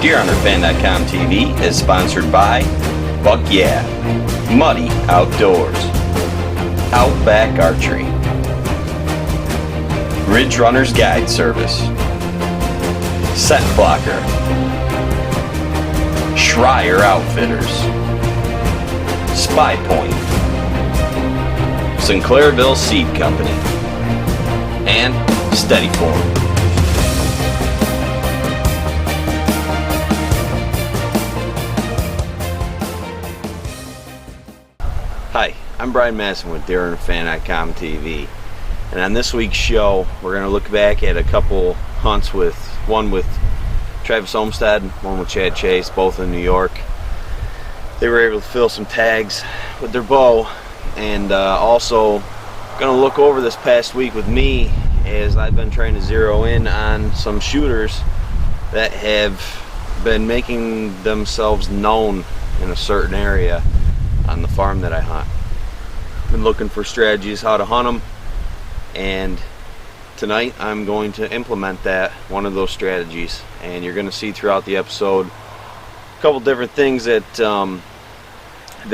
DeerHunterFan.com TV is sponsored by Buck Yeah, Muddy Outdoors, Outback Archery, Ridge Runners Guide Service, Scent Blocker, Schreier Outfitters, Spy Point, Sinclairville Seed Company, and Steadyform. Hi, I'm Brian Masson with DeerHunterFan.com TV, and on this week's show we're going to look back at a couple hunts, one with Travis Olmsted, one with Chad Chase, both in New York. They were able to fill some tags with their bow, and also going to look over this past week with me as I've been trying to zero in on some shooters that have been making themselves known in a certain area on the farm that I hunt. Been looking for strategies how to hunt them, and tonight I'm going to implement one of those strategies, and you're going to see throughout the episode a couple different things that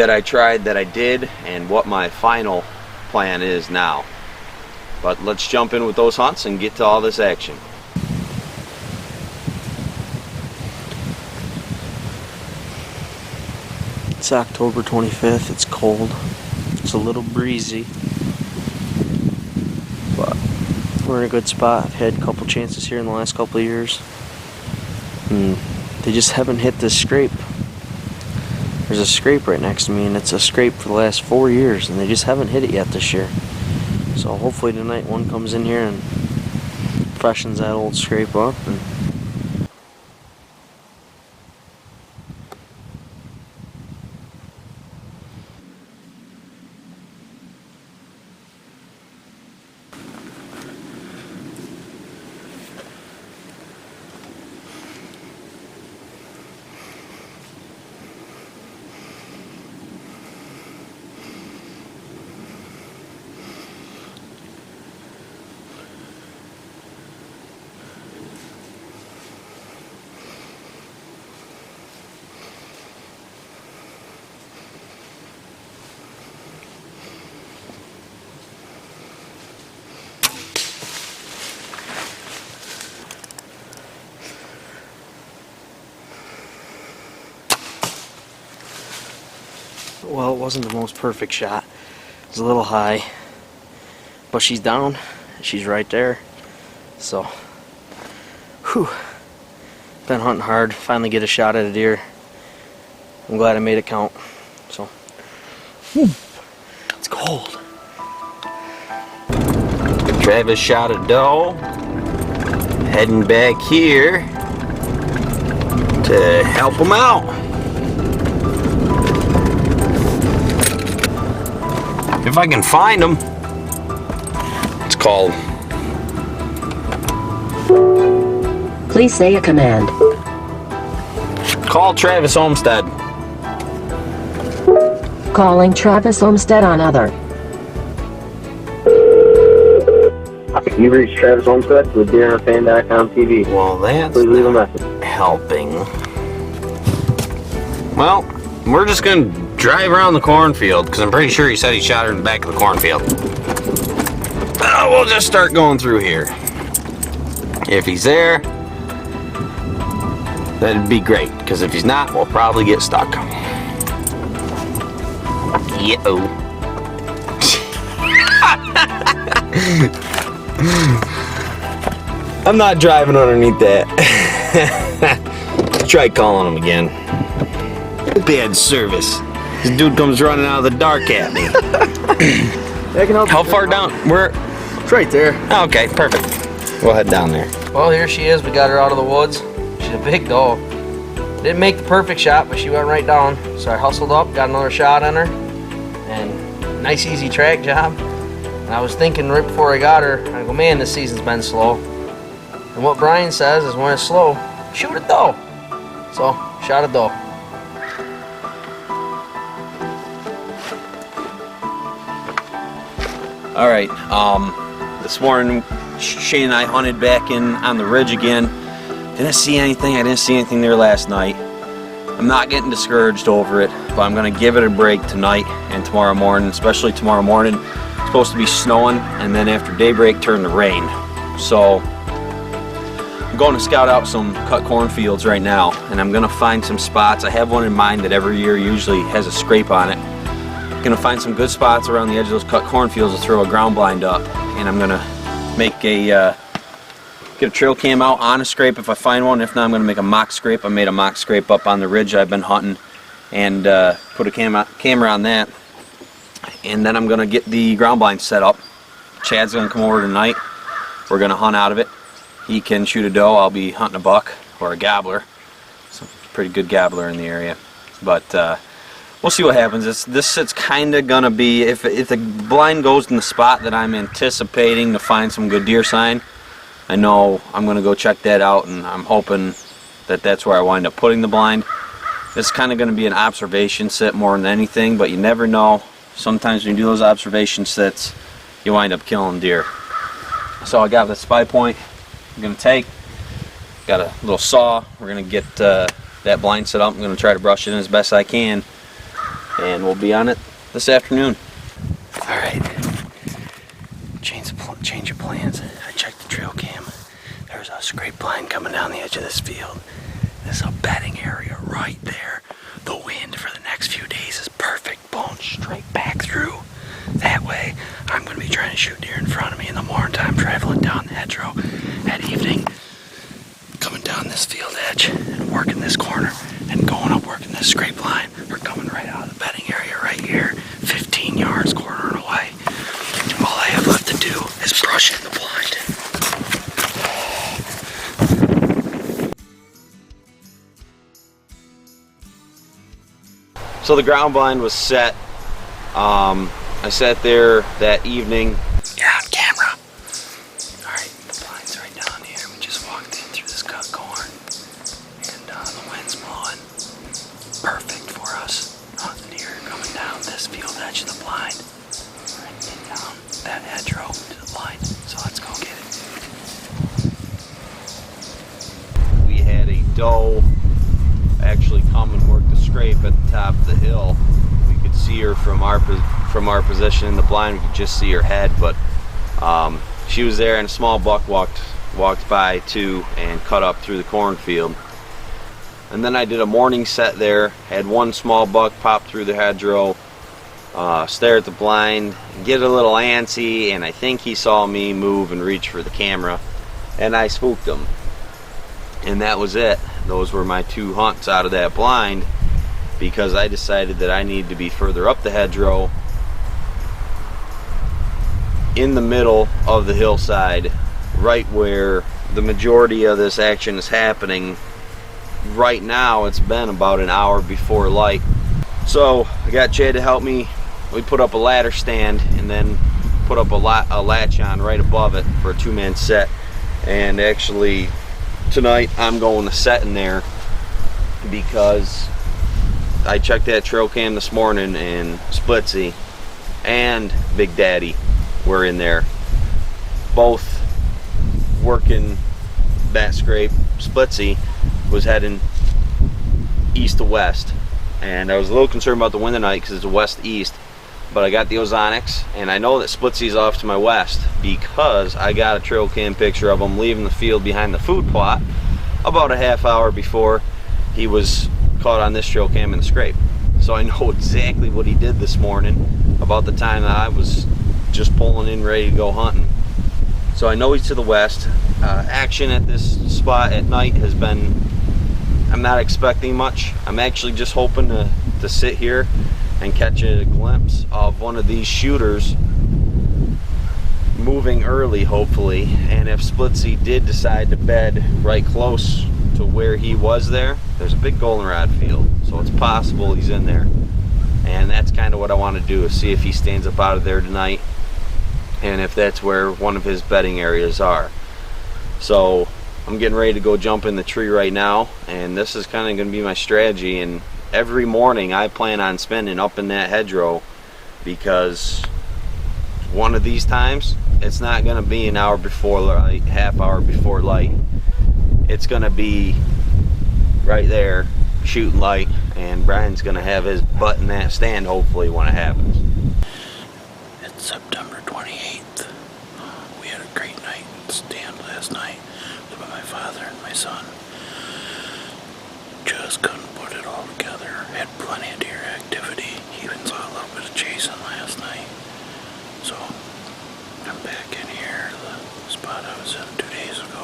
I tried, that I did, and what my final plan is now. But let's jump in with those hunts and get to all this action. It's October 25th, it's cold, it's a little breezy, but we're in a good spot. I've had a couple chances here in the last couple of years, and they just haven't hit this scrape. There's a scrape right next to me, and it's a scrape for the last 4 years, and they just haven't hit it yet this year. So hopefully tonight one comes in here and freshens that old scrape up. And well, it wasn't the most perfect shot. It was a little high, but she's down. She's right there. So, whew, been hunting hard. Finally get a shot at a deer. I'm glad I made it count. So, it's cold. Travis shot a doe, heading back here to help him out. If I can find him. It's called. Please say a command. Call Travis Olmsted. Calling Travis Olmsted on other. You reached Travis Olmsted with DeerHunterFan.com TV. Well, that's Please leave a message. helping. Well, we're just gonna drive around the cornfield, because I'm pretty sure he said he shot her in the back of the cornfield. We'll just start going through here. If he's there, that'd be great, because if he's not, we'll probably get stuck. Yo. I'm not driving underneath that. Try calling him again. Bad service. This dude comes running out of the dark at me. I can help. How far down? We're It's right there. okay, perfect. We'll head down there. Well, here she is. We got her out of the woods. She's a big doe. Didn't make the perfect shot, but she went right down. So I hustled up, got another shot on her, and nice easy track job. And I was thinking right before I got her, I go, man, this season's been slow. And what Brian says is when it's slow, shoot a doe. So, shot a doe. All right. This morning, Shane and I hunted back in on the ridge again. Didn't see anything. I didn't see anything there last night. I'm not getting discouraged over it, but I'm gonna give it a break tonight and tomorrow morning, especially tomorrow morning. It's supposed to be snowing, and then after daybreak turn to rain. So I'm going to scout out some cut cornfields right now, and I'm gonna find some spots. I have one in mind that every year usually has a scrape on it. I'm gonna find some good spots around the edge of those cut cornfields to throw a ground blind up, and I'm gonna make a get a trail cam out on a scrape if I find one. If not, I'm gonna make a mock scrape. I made a mock scrape up on the ridge I've been hunting, and put a camera on that. And then I'm gonna get the ground blind set up. Chad's gonna come over tonight. We're gonna hunt out of it. He can shoot a doe. I'll be hunting a buck or a gobbler. Some pretty good gobbler in the area, but we'll see what happens. It's kind of gonna be, if the blind goes in the spot that I'm anticipating to find some good deer sign, I know I'm gonna go check that out, and I'm hoping that that's where I wind up putting the blind. It's kind of gonna be an observation sit more than anything, but you never know. Sometimes when you do those observation sits, you wind up killing deer. So I got the spy point I'm gonna take. Got a little saw. We're gonna get that blind set up. I'm gonna try to brush it in as best I can, and we'll be on it this afternoon. All right, change of plans. I checked the trail cam. There's a scrape blind coming down the edge of this field. There's a bedding area right there. The wind for the next few days is perfect, blowing straight back through. That way, I'm going to be trying to shoot deer in front of me in the morning time, traveling down the hedgerow at evening, coming down this field edge and working this corner and going up working this scrape line, or coming right out of the bedding area right here, 15 yards cornering away. All I have left to do is brush in the blind. So the ground blind was set. I sat there that evening. You're on camera. Alright, the blind's right down here. We just walked in through this cut corn, and the wind's blowing. Perfect for us. Hunting deer coming down this field edge of the blind. Right down that hedgerow to the blind. So let's go get it. We had a doe actually come and work the scrape at the top of the hill. We could see her from our position in the blind. We could just see her head, but she was there, and a small buck walked by too and cut up through the cornfield. And then I did a morning set there, had one small buck pop through the hedgerow, stare at the blind, get a little antsy, and I think he saw me move and reach for the camera, and I spooked him. And that was it. Those were my two hunts out of that blind, because I decided that I needed to be further up the hedgerow in the middle of the hillside, right where the majority of this action is happening. Right now it's been about an hour before light. So I got Chad to help me. We put up a ladder stand and then put up a latch on right above it for a two-man set. And actually tonight I'm going to set in there because I checked that trail cam this morning, and Splitsy and Big Daddy were in there, both working that scrape. Splitsy was heading east to west, and I was a little concerned about the wind tonight because it's west-east, but I got the ozonics, and I know that Splitsy's off to my west because I got a trail cam picture of him leaving the field behind the food plot about a half hour before he was caught on this trail cam in the scrape. So I know exactly what he did this morning about the time that I was just pulling in ready to go hunting. So I know he's to the west. Action at this spot at night has been, I'm not expecting much. I'm actually just hoping to sit here and catch a glimpse of one of these shooters moving early, hopefully. And if Splitsy did decide to bed right close to where he was there's a big goldenrod field, so it's possible he's in there. And that's kind of what I want to do, is see if he stands up out of there tonight, and if that's where one of his bedding areas are. So I'm getting ready to go jump in the tree right now, and this is kind of going to be my strategy. And every morning I plan on spending up in that hedgerow, because one of these times it's not going to be an hour before light, half hour before light. it's gonna be right there, shooting light, and Brian's gonna have his butt in that stand hopefully when it happens. It's September 28th. We had a great night stand last night with my father and my son. Just couldn't put it all together. Had plenty of deer activity. Even saw a little bit of chasing last night. So I'm back in here, the spot I was in 2 days ago.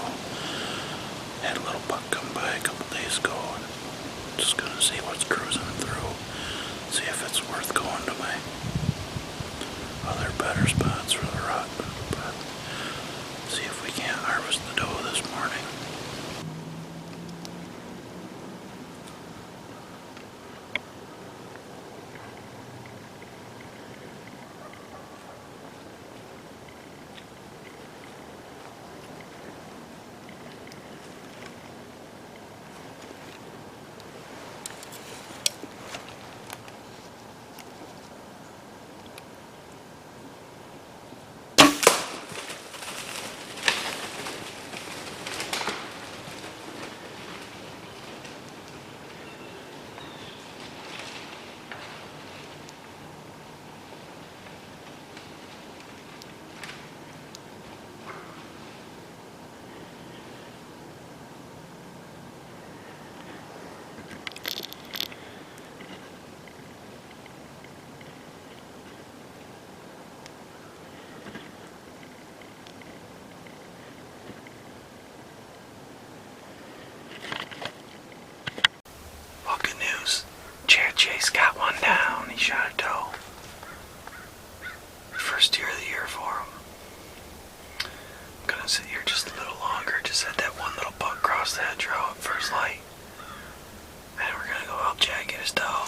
Had a little buck come by a couple days ago, and just gonna see what's cruising through. See if it's worth going to my other better spots for the rut. But see if we can't harvest the doe this morning. Chase got one down. He shot a doe. First deer of the year for him. I'm gonna sit here just a little longer. Just had that one little buck cross the hedgerow at first light. And we're gonna go help Jack get his doe.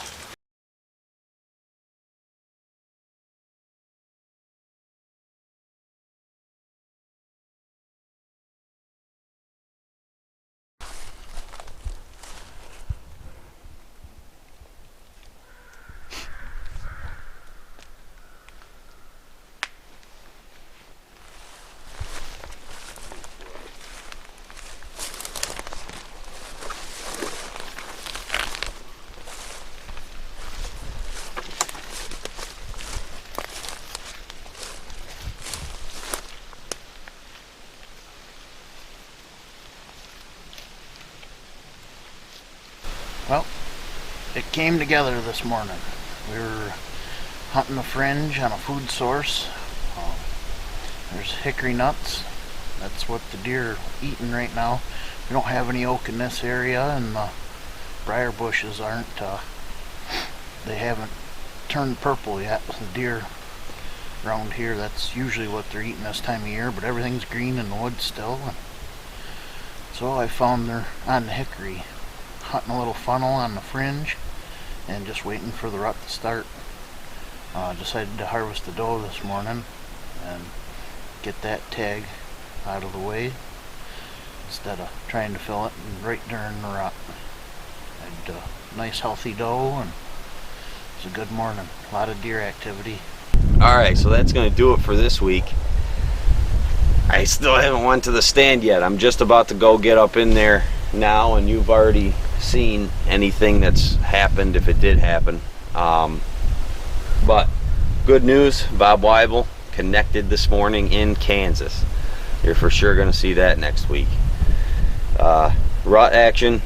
Well, it came together this morning. We were hunting a fringe on a food source. There's hickory nuts. That's what the deer are eating right now. We don't have any oak in this area, and the briar bushes aren't, they haven't turned purple yet. The deer around here, that's usually what they're eating this time of year, but everything's green in the woods still. And so I found they're on the hickory, hunting a little funnel on the fringe and just waiting for the rut to start. Decided to harvest the doe this morning and get that tag out of the way instead of trying to fill it right during the rut. Had a nice healthy doe, and it was a good morning. A lot of deer activity. Alright, so that's going to do it for this week. I still haven't went to the stand yet. I'm just about to go get up in there now, and you've already seen anything that's happened if it did happen. But good news, Bob Weibel connected this morning in Kansas. You're for sure going to see that next week. Rut action,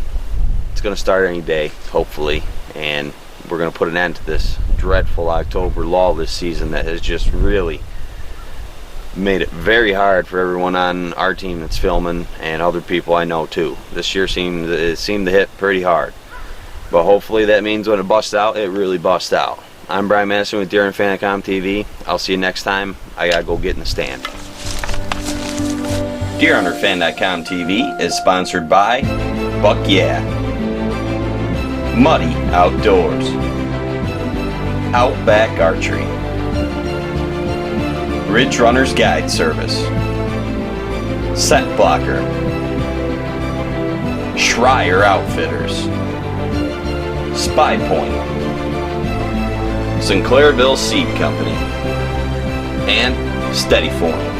it's going to start any day, hopefully, and we're going to put an end to this dreadful October lull this season that has just really made it very hard for everyone on our team that's filming, and other people I know too. This year seemed to hit pretty hard, but hopefully that means when it busts out, it really busts out. I'm Brian Madison with Deer and Fan.com TV. I'll see you next time. I gotta go get in the stand. DeerHunterFan.com TV is sponsored by Buck Yeah, Muddy Outdoors, Outback Archery, Ridge Runners Guide Service, Scent Blocker, Schreier Outfitters, Spy Point, Sinclairville Seed Company, and Steady Form.